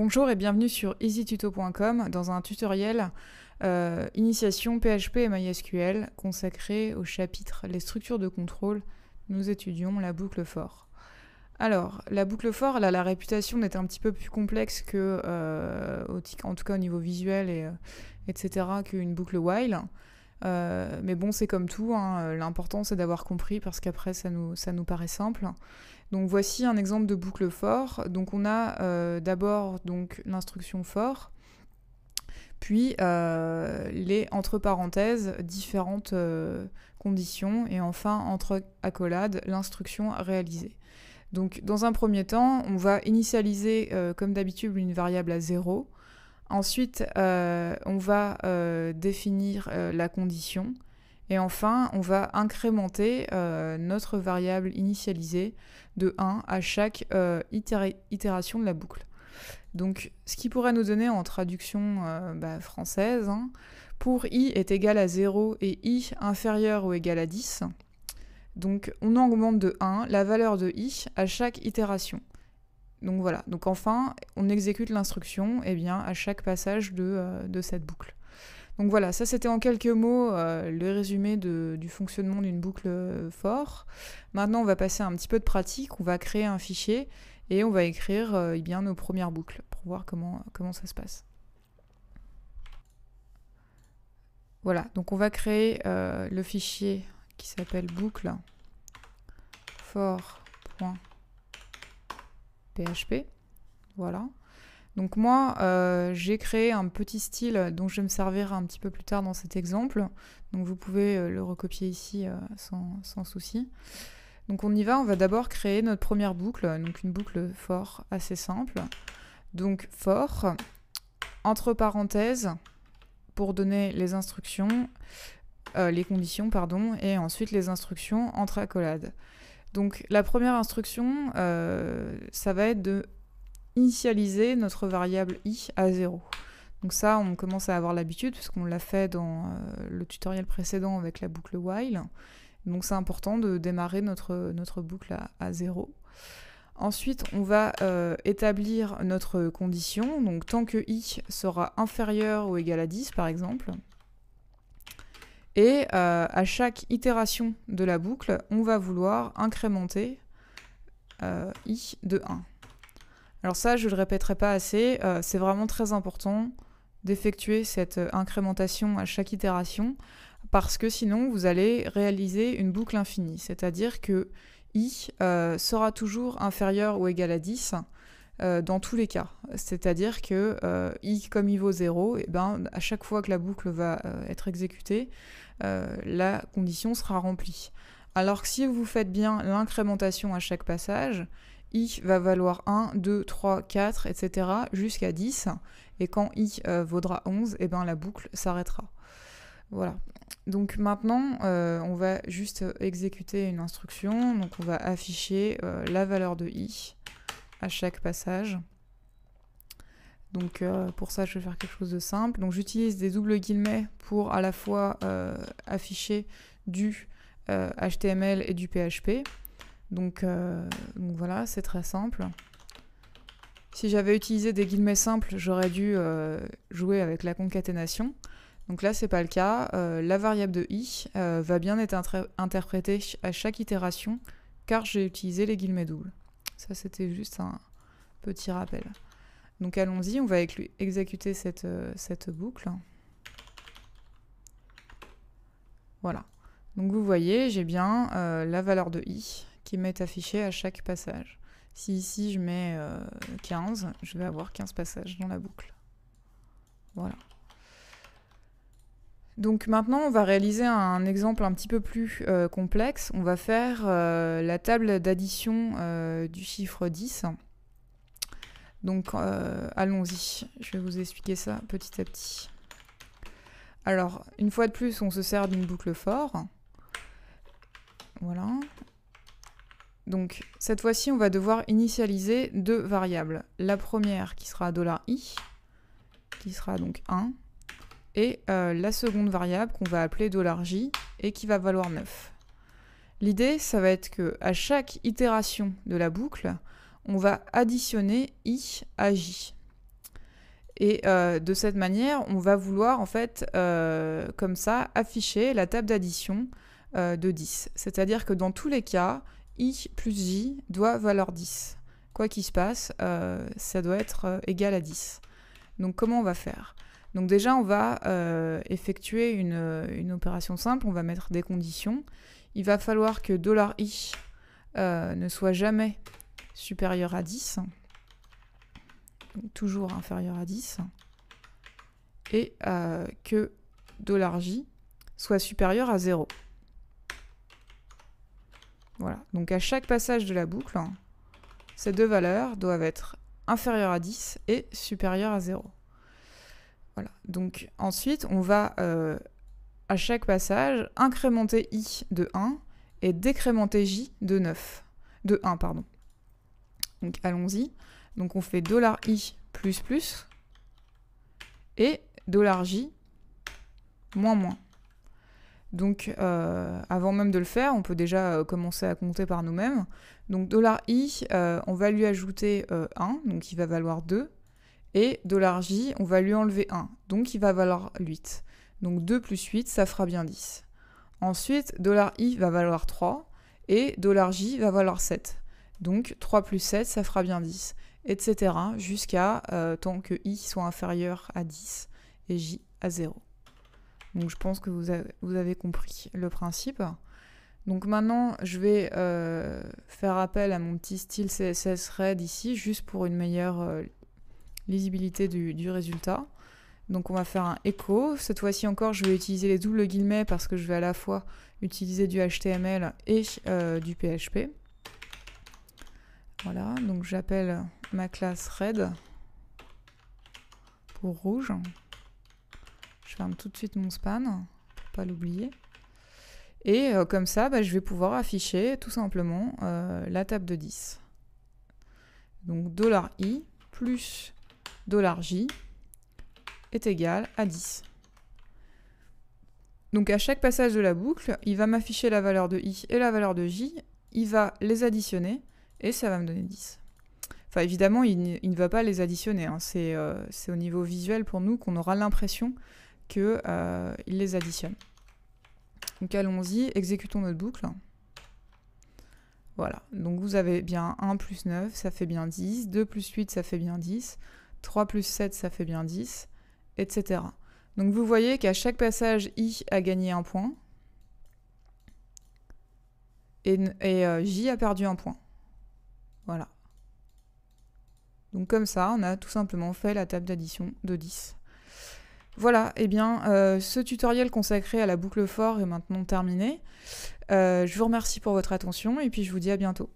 Bonjour et bienvenue sur easytuto.com dans un tutoriel initiation PHP et MySQL consacré au chapitre Les structures de contrôle. Nous étudions la boucle for. Alors, la boucle for, elle a la réputation d'être un petit peu plus complexe que, en tout cas au niveau visuel, etc., qu'une boucle while. Mais bon, c'est comme tout, hein. L'important c'est d'avoir compris parce qu'après ça nous paraît simple. Donc voici un exemple de boucle for. Donc on a d'abord l'instruction for, puis les entre parenthèses différentes conditions, et enfin entre accolades l'instruction réalisée. Donc dans un premier temps, on va initialiser comme d'habitude une variable à 0. Ensuite, on va définir la condition. Et enfin, on va incrémenter notre variable initialisée de 1 à chaque itération de la boucle. Donc, ce qui pourrait nous donner en traduction française, pour i est égal à 0 et i inférieur ou égal à 10, donc on augmente de 1 la valeur de i à chaque itération. Donc voilà, donc enfin, on exécute l'instruction à chaque passage de cette boucle. Donc voilà, ça c'était en quelques mots le résumé du fonctionnement d'une boucle for. Maintenant, on va passer à un petit peu de pratique, on va créer un fichier et on va écrire nos premières boucles pour voir comment ça se passe. Voilà, donc on va créer le fichier qui s'appelle boucle for.php. Voilà. Donc moi, j'ai créé un petit style dont je vais me servir un petit peu plus tard dans cet exemple. Donc vous pouvez le recopier ici sans souci. Donc on y va, on va d'abord créer notre première boucle, donc une boucle for assez simple. Donc for, entre parenthèses, pour donner les instructions, les conditions, pardon, et ensuite les instructions entre accolades. Donc la première instruction, ça va être de initialiser notre variable i à 0. Donc ça, on commence à avoir l'habitude, puisqu'on l'a fait dans le tutoriel précédent avec la boucle while. Donc c'est important de démarrer notre boucle à 0. Ensuite, on va établir notre condition, donc tant que i sera inférieur ou égal à 10, par exemple. Et à chaque itération de la boucle, on va vouloir incrémenter i de 1. Alors ça, je ne le répéterai pas assez, c'est vraiment très important d'effectuer cette incrémentation à chaque itération, parce que sinon, vous allez réaliser une boucle infinie, c'est-à-dire que i sera toujours inférieur ou égal à 10 dans tous les cas. C'est-à-dire que i, comme il vaut 0, à chaque fois que la boucle va être exécutée, la condition sera remplie. Alors que si vous faites bien l'incrémentation à chaque passage, i va valoir 1, 2, 3, 4, etc. jusqu'à 10. Et quand i vaudra 11, la boucle s'arrêtera. Voilà. Donc maintenant, on va juste exécuter une instruction. Donc on va afficher la valeur de i à chaque passage. Donc pour ça, je vais faire quelque chose de simple. Donc j'utilise des doubles guillemets pour à la fois afficher du HTML et du PHP. Donc voilà, c'est très simple. Si j'avais utilisé des guillemets simples, j'aurais dû jouer avec la concaténation. Donc là, c'est pas le cas. La variable de i va bien être interprétée à chaque itération, car j'ai utilisé les guillemets doubles. Ça, c'était juste un petit rappel. Donc allons-y, on va exécuter cette boucle. Voilà. Donc vous voyez, j'ai bien la valeur de i qui m'est affichée à chaque passage. Si ici je mets 15, je vais avoir 15 passages dans la boucle. Voilà. Donc maintenant, on va réaliser un exemple un petit peu plus complexe. On va faire la table d'addition du chiffre 10. Donc allons-y, je vais vous expliquer ça petit à petit. Alors, une fois de plus, on se sert d'une boucle for. Voilà. Donc cette fois-ci, on va devoir initialiser deux variables. La première qui sera $i, qui sera donc 1, et la seconde variable qu'on va appeler $j et qui va valoir 9. L'idée, ça va être qu'à chaque itération de la boucle, on va additionner i à j. Et de cette manière, on va vouloir en fait, comme ça, afficher la table d'addition de 10. C'est-à-dire que dans tous les cas, i plus j doit valoir 10. Quoi qu'il se passe, ça doit être égal à 10. Donc comment on va faire? Donc déjà, on va effectuer une opération simple, on va mettre des conditions. Il va falloir que $i ne soit jamais supérieur à 10. Donc toujours inférieur à 10, et que $j soit supérieur à 0. Voilà, donc à chaque passage de la boucle, ces deux valeurs doivent être inférieures à 10 et supérieures à 0. Voilà, donc ensuite, on va à chaque passage incrémenter i de 1 et décrémenter j de 1, pardon. Donc allons-y. Donc on fait $i plus plus et $j moins moins. Donc avant même de le faire, on peut déjà commencer à compter par nous-mêmes. Donc $i, on va lui ajouter 1, donc il va valoir 2. Et $j, on va lui enlever 1, donc il va valoir 8. Donc 2 plus 8, ça fera bien 10. Ensuite, $i va valoir 3 et $j va valoir 7. Donc 3 plus 7, ça fera bien 10. Etc. jusqu'à tant que i soit inférieur à 10 et j à 0. Donc je pense que vous avez compris le principe. Donc maintenant, je vais faire appel à mon petit style CSS Red ici, juste pour une meilleure lisibilité du résultat. Donc on va faire un echo. Cette fois-ci encore, je vais utiliser les doubles guillemets parce que je vais à la fois utiliser du HTML et du PHP. Voilà, donc j'appelle ma classe Red pour rouge. Je ferme tout de suite mon span, pour pas l'oublier. Et comme ça, je vais pouvoir afficher tout simplement la table de 10. Donc $i plus $j est égal à 10. Donc à chaque passage de la boucle, il va m'afficher la valeur de i et la valeur de j, il va les additionner, et ça va me donner 10. Enfin, évidemment, il ne va pas les additionner. Hein. C'est au niveau visuel pour nous qu'on aura l'impression qu'il les additionne. Donc allons-y, exécutons notre boucle. Voilà, donc vous avez bien 1 plus 9, ça fait bien 10. 2 plus 8, ça fait bien 10. 3 plus 7, ça fait bien 10, etc. Donc vous voyez qu'à chaque passage, i a gagné un point. Et j a perdu un point. Voilà. Donc comme ça, on a tout simplement fait la table d'addition de 10. Voilà, et bien ce tutoriel consacré à la boucle for est maintenant terminé. Je vous remercie pour votre attention et puis je vous dis à bientôt.